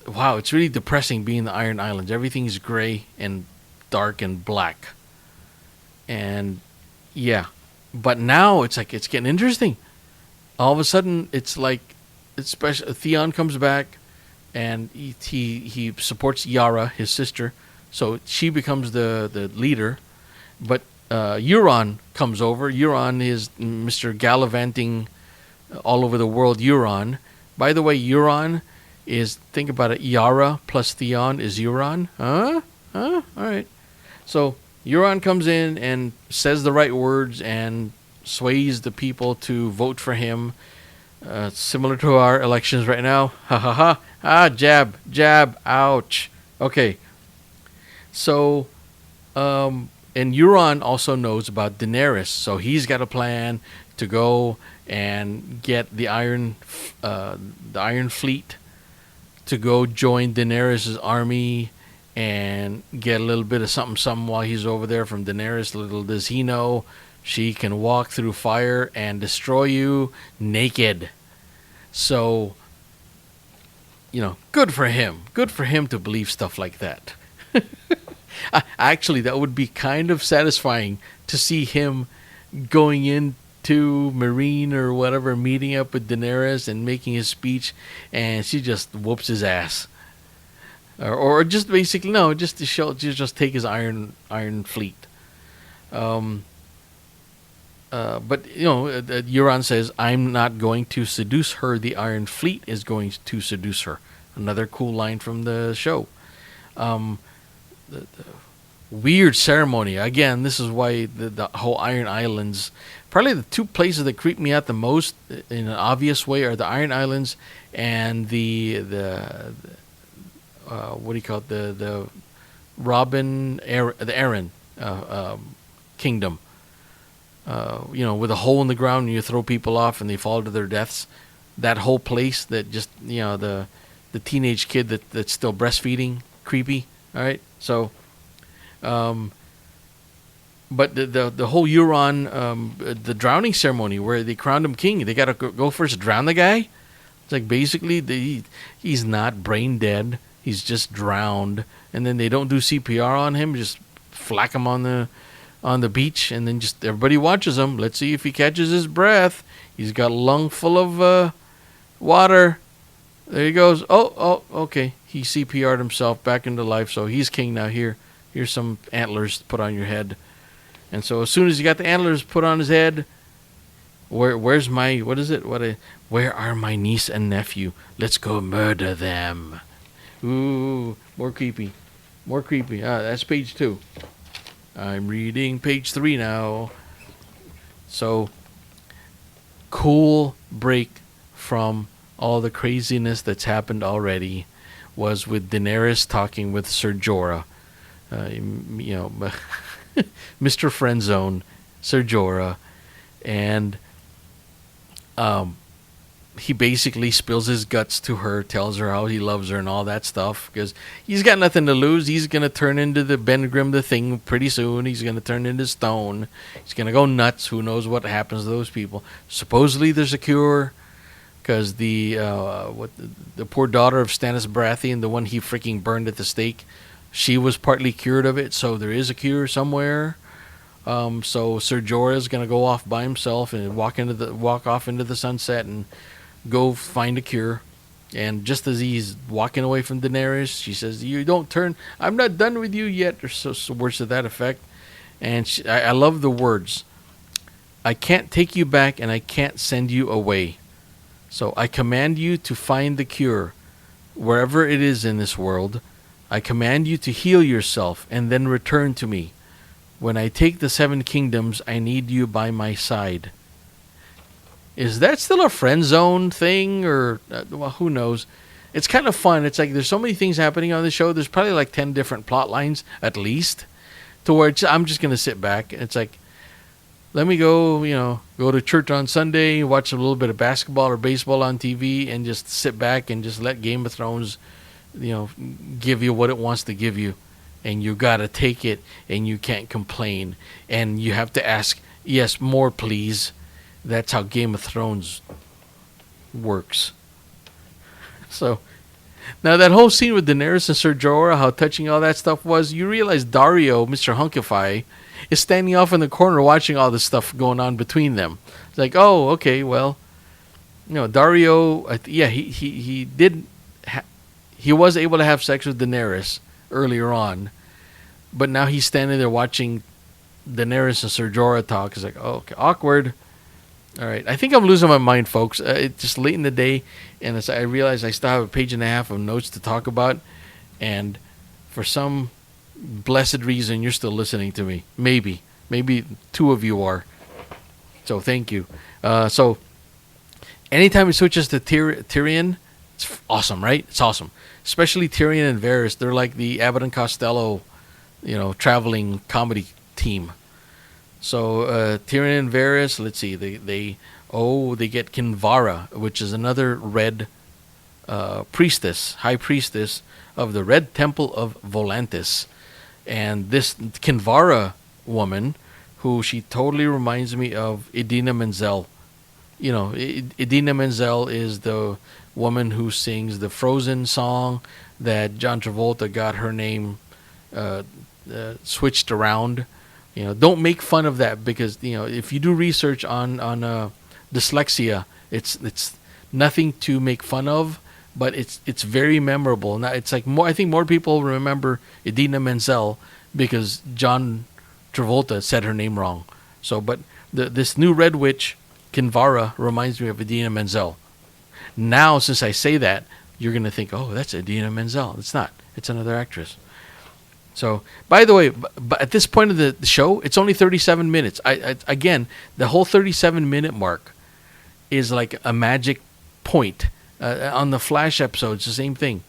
wow, it's really depressing being the Iron Islands. Everything's gray and dark and black. And yeah, but now it's like, it's getting interesting. All of a sudden, it's like, especially Theon comes back, and he supports Yara, his sister, so she becomes the leader. But Euron comes over. Euron is Mr. Gallivanting all over the world. Euron. By the way, Euron is, think about it, Yara plus Theon is Euron. Huh? All right. So Euron comes in and says the right words and sways the people to vote for him. Similar to our elections right now. Ha ha ha. Jab, ouch. Okay. So, and Euron also knows about Daenerys, so he's got a plan to go and get the Iron Fleet to go join Daenerys' army and get a little bit of something while he's over there from Daenerys. Little does he know, she can walk through fire and destroy you naked. So, good for him. Good for him to believe stuff like that. Actually, that would be kind of satisfying to see him going into Marine or whatever, meeting up with Daenerys and making his speech, and she just whoops his ass. Or just basically, no, just to show, just take his iron fleet. But Euron says, "I'm not going to seduce her. The Iron Fleet is going to seduce her." Another cool line from the show. The weird ceremony. Again, this is why the whole Iron Islands. Probably the two places that creep me out the most, in an obvious way, are the Iron Islands and the what do you call it? The Arryn kingdom. With a hole in the ground and you throw people off and they fall to their deaths. That whole place, that just, the teenage kid that's still breastfeeding, creepy. All right, so, but the whole Euron, the drowning ceremony where they crowned him king, they got to go first drown the guy. It's like basically he's not brain dead. He's just drowned, and then they don't do CPR on him. Just flack him on the beach, and then just everybody watches him. Let's see if he catches his breath. He's got a lung full of water. There he goes. Oh, okay. He CPR'd himself back into life, so he's king now. Here's some antlers to put on your head. And so as soon as he got the antlers put on his head, where's my, what is it? Where are my niece and nephew? Let's go murder them. Ooh, more creepy. More creepy. That's page 2. I'm reading page 3 now. So, cool break from all the craziness that's happened already was with Daenerys talking with Ser Jorah. Mr. Friendzone, Ser Jorah. And he basically spills his guts to her, tells her how he loves her and all that stuff, because he's got nothing to lose. He's going to turn into the Ben Grimm the Thing pretty soon. He's going to turn into stone. He's going to go nuts. Who knows what happens to those people. Supposedly there's a cure, because the poor daughter of Stannis Baratheon, the one he freaking burned at the stake, she was partly cured of it, so there is a cure somewhere. So Ser Jorah is going to go off by himself and walk off into the sunset and go find a cure. And just as he's walking away from Daenerys, she says, "You don't turn. I'm not done with you yet," or so words to that effect. And I love the words. "I can't take you back, and I can't send you away. So I command you to find the cure, wherever it is in this world. I command you to heal yourself, and then return to me. When I take the 7 kingdoms, I need you by my side." Is that still a friend zone thing, or well, who knows? It's kind of fun. It's like there's so many things happening on the show. There's probably like 10 different plot lines at least, to where I'm just gonna sit back. It's like, let me go to church on Sunday, watch a little bit of basketball or baseball on TV, and just sit back and just let Game of Thrones, give you what it wants to give you. And you gotta take it, and you can't complain, and you have to ask, yes, more please. That's how Game of Thrones works. So now that whole scene with Daenerys and Ser Jorah, how touching all that stuff was, you realize Dario, Mr. Hunkify, is standing off in the corner watching all this stuff going on between them. It's like, oh, okay, well, Dario, he was able to have sex with Daenerys earlier on, but now he's standing there watching Daenerys and Ser Jorah talk. It's like, oh, okay, awkward. All right, I think I'm losing my mind, folks. It's just late in the day, and as I realize I still have a page and a half of notes to talk about, and for some blessed reason, you're still listening to me. Maybe 2 of you are. So thank you. So anytime it switches to Tyrion, it's awesome, right? It's awesome. Especially Tyrion and Varys. They're like the Abbott and Costello, traveling comedy team. So Tyrion and Varys, let's see, they get Kinvara, which is another red high priestess of the Red Temple of Volantis. And this Kinvara woman, who she totally reminds me of Idina Menzel. Idina Menzel is the woman who sings the Frozen song that John Travolta got her name switched around. Don't make fun of that, because if you do research on dyslexia, it's nothing to make fun of, but it's very memorable. Now it's like I think more people remember Idina Menzel because John Travolta said her name wrong. So, but this new Red Witch, Kinvara, reminds me of Idina Menzel. Now, since I say that, you're gonna think, oh, that's Idina Menzel. It's not. It's another actress. So, by the way, but at this point of the show, it's only 37 minutes. Again, the whole 37-minute mark is like a magic point. On the Flash episodes, the same thing.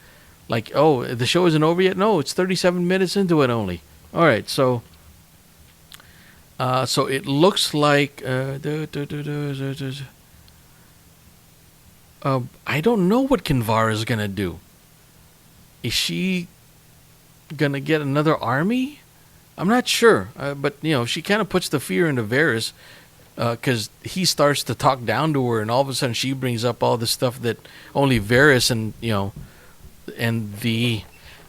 Like, oh, the show isn't over yet? No, it's 37 minutes into it only. All right, so it looks like... I don't know what Kinvara is going to do. Is she gonna get another army? I'm not sure, but she kind of puts the fear into Varys. because he starts to talk down to her, and all of a sudden she brings up all the stuff that only Varys and and the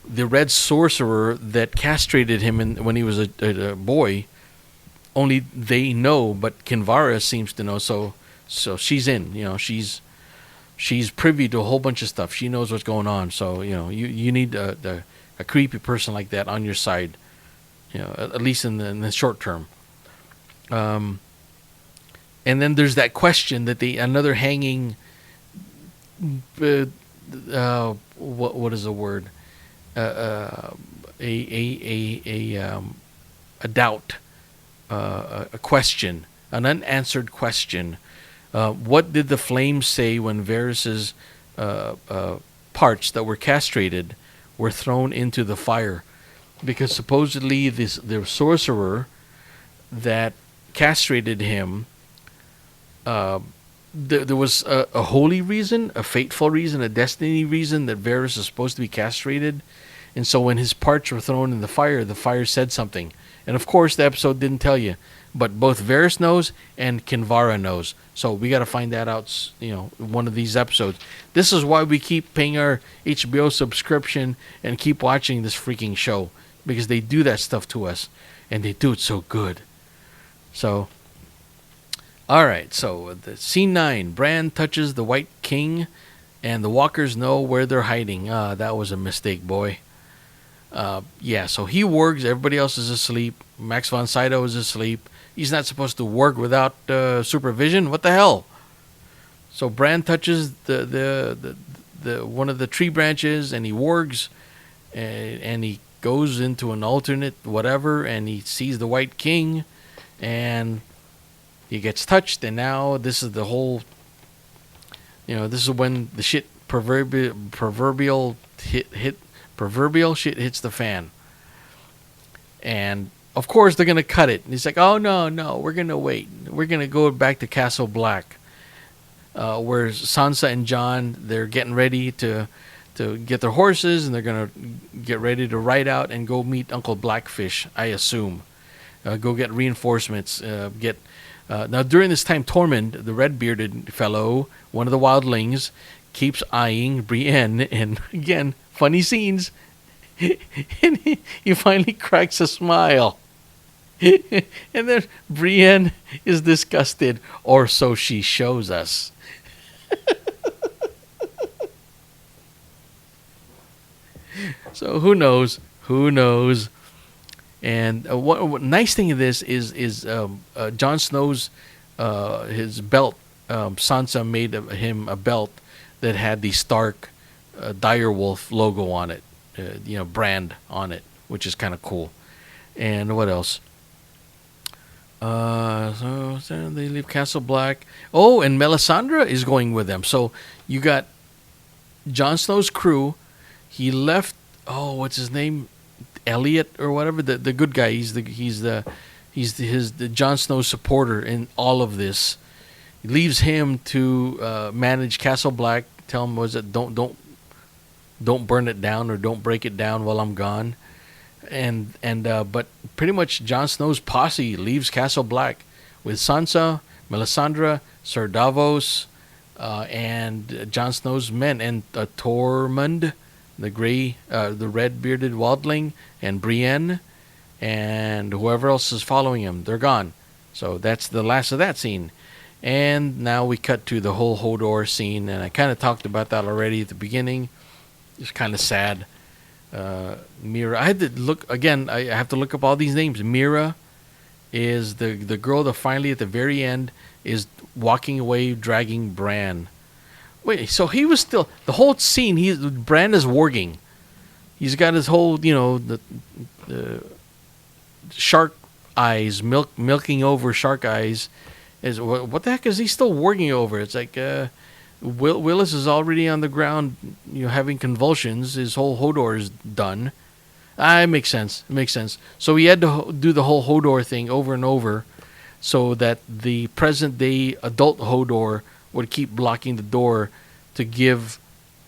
red sorcerer that castrated him when he was a boy, only they know, but Kinvara seems to know. So she's in. She's privy to a whole bunch of stuff. She knows what's going on. So you need a creepy person like that on your side. At least in the short term. And then there's that question that another hanging. What is the word? A doubt, a question, an unanswered question. What did the flames say when Varys's parts that were castrated were thrown into the fire? Because supposedly the sorcerer that castrated him, there was a holy reason, a fateful reason, a destiny reason that Varys is supposed to be castrated. And so when his parts were thrown in the fire said something. And of course, the episode didn't tell you. But both Varys knows and Kinvara knows. So we got to find that out, one of these episodes. This is why we keep paying our HBO subscription and keep watching this freaking show. Because they do that stuff to us. And they do it so good. So, all right. So, scene 9. Bran touches the White King. And the walkers know where they're hiding. That was a mistake, boy. So he works. Everybody else is asleep. Max von Sydow is asleep. He's not supposed to work without supervision. What the hell? So Bran touches the one of the tree branches, and he wargs, and he goes into an alternate whatever, and he sees the White King, and he gets touched, and now this is the whole. This is when the shit proverbial shit hits the fan. And of course they're gonna cut it. And he's like, "Oh no, we're gonna wait. We're gonna go back to Castle Black, where Sansa and Jon, they're getting ready to get their horses, and they're gonna get ready to ride out and go meet Uncle Blackfish. I assume, go get reinforcements. Now during this time, Tormund, the red-bearded fellow, one of the wildlings, keeps eyeing Brienne, and again, funny scenes. And he finally cracks a smile. And then Brienne is disgusted, or so she shows us. So who knows? And what nice thing of this is Jon Snow's his belt. Sansa made him a belt that had the Stark direwolf logo on it, brand on it, which is kind of cool. And what else? So they leave Castle Black. Oh, and Melisandre is going with them. So you got Jon Snow's crew. He left. Oh, what's his name? Elliot or whatever. The good guy. He's the Jon Snow supporter in all of this. He leaves him to manage Castle Black. Tell him don't burn it down or don't break it down while I'm gone. But pretty much Jon Snow's posse leaves Castle Black with Sansa, Melisandre, Ser Davos, and Jon Snow's men, and Tormund, the red-bearded wildling, and Brienne, and whoever else is following him. They're gone. So that's the last of that scene. And now we cut to the whole Hodor scene, and I kind of talked about that already at the beginning. It's kind of sad. Mira, I had to look again. I have to look up all these names. Mira is the girl that finally at the very end is walking away, dragging Bran. Wait, so he was still the whole scene. Bran is warging. He's got his whole, the shark eyes, milking over shark eyes. What the heck is he still warging over? It's like Willis is already on the ground, having convulsions. His whole Hodor is done. It makes sense. So he had to do the whole Hodor thing over and over, so that the present day adult Hodor would keep blocking the door to give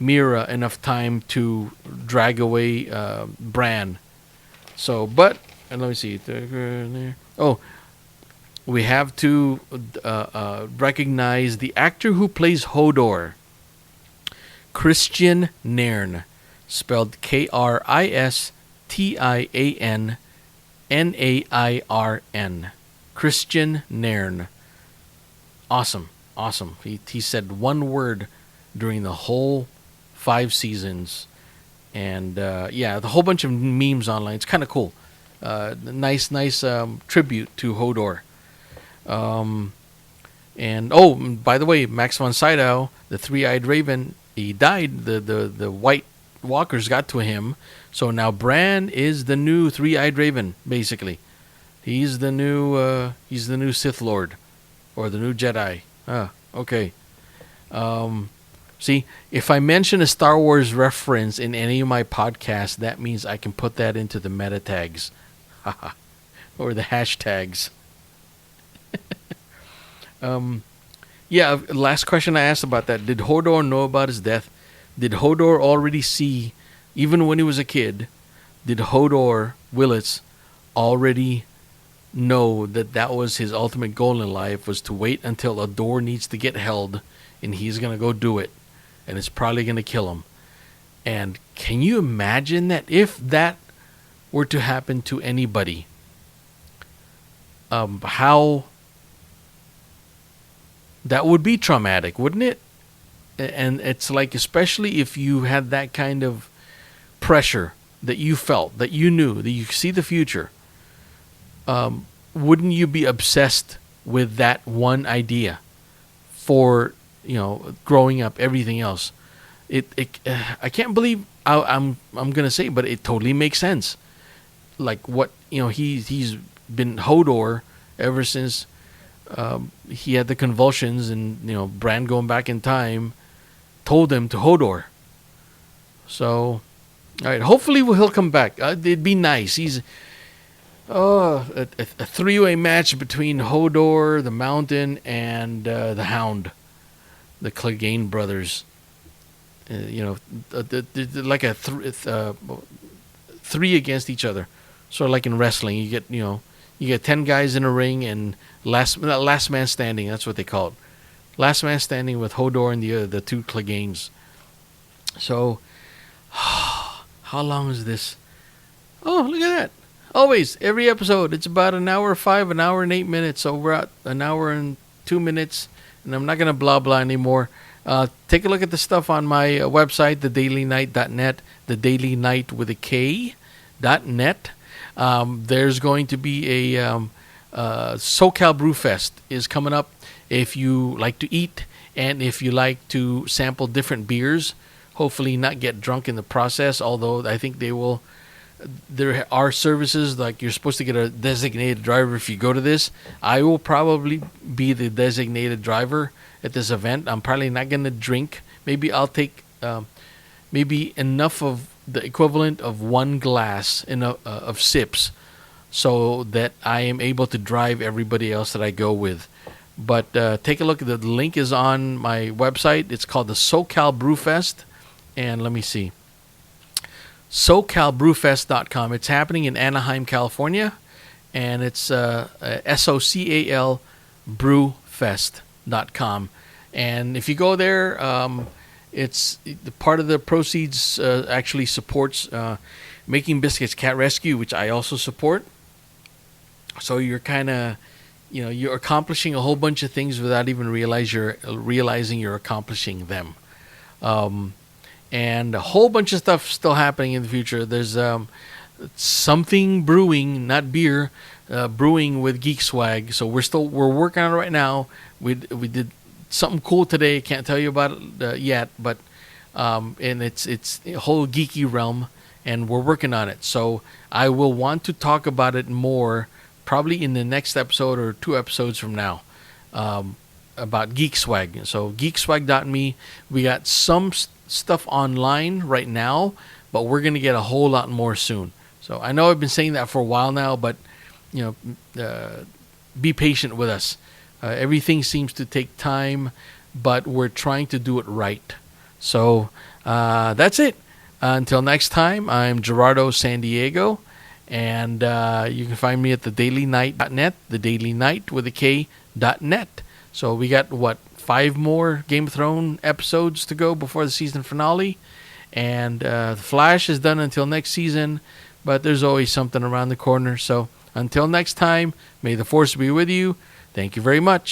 Mira enough time to drag away Bran. So, and let me see. Oh, we have to recognize the actor who plays Hodor, Christian Nairn, spelled Kristian Nairn. Christian Nairn. Awesome. Awesome. He said one word during the whole 5 seasons. And yeah, the whole bunch of memes online. It's kind of cool. Nice tribute to Hodor. And oh, by the way, Max von Sydow, the three-eyed raven, he died. The White Walkers got to him. So now Bran is the new three-eyed raven, basically. He's the new Sith Lord, or the new Jedi. Okay. See, if I mention a Star Wars reference in any of my podcasts, that means I can put that into the meta tags, or the hashtags. Yeah. Last question I asked about that: did Hodor know about his death? Did Hodor already see, even when he was a kid? Did Hodor Willits already know that that was his ultimate goal in life, was to wait until a door needs to get held and he's going to go do it, and it's probably going to kill him? And can you imagine that if that were to happen to anybody, how that would be traumatic, wouldn't it? And it's like, especially if you had that kind of pressure that you felt, that you knew, that you see the future, wouldn't you be obsessed with that one idea for, growing up, everything else? I can't believe I'm gonna say, but it totally makes sense. Like what he's been Hodor ever since he had the convulsions, and Bran going back in time told him to Hodor. So, all right, hopefully he'll come back. It'd be nice. He's a three-way match between Hodor, the Mountain, and the Hound, the Clegane brothers. Like a three against each other, sort of like in wrestling. You get 10 guys in a ring, and last man standing. That's what they call it. Last man standing with Hodor and the two Cleganes. So, how long is this? Oh, look at that. Always, every episode, it's about an hour 5, an hour and 8 minutes. So we're at an hour and 2 minutes, and I'm not going to blah blah anymore. Take a look at the stuff on my website, thedailynight.net, thedailynight with a K.net. There's going to be a SoCal Brewfest is coming up. If you like to eat, and if you like to sample different beers, hopefully not get drunk in the process, although I think they will. There are services, like you're supposed to get a designated driver if you go to this. I will probably be the designated driver at this event. I'm probably not going to drink. Maybe I'll take maybe enough of the equivalent of one glass of sips, so that I am able to drive everybody else that I go with. But take a look. The link is on my website. It's called the SoCal Brewfest. And let me see. SoCalBrewfest.com. It's happening in Anaheim, California. And it's SoCal Brewfest.com. And if you go there, it's part of the proceeds actually supports Making Biscuits Cat Rescue, which I also support. So you're kind of, you're accomplishing a whole bunch of things without even realizing you're accomplishing them. And a whole bunch of stuff still happening in the future. There's something brewing, not beer, brewing with GeekSwag. So we're working on it right now. We did something cool today. Can't tell you about it yet, but and it's a whole geeky realm, and we're working on it. So I will want to talk about it more, probably in the next episode or 2 episodes from now, about GeekSwag. So geekswag.me. We got some stuff online right now, but we're going to get a whole lot more soon. So I know I've been saying that for a while now, but be patient with us. Everything seems to take time, but we're trying to do it right. So that's it. Until next time, I'm Gerardo San Diego, And you can find me at thedailynight.net, thedailynight with a K.net. So we got, 5 more Game of Thrones episodes to go before the season finale. And The Flash is done until next season, but there's always something around the corner. So until next time, may the force be with you. Thank you very much.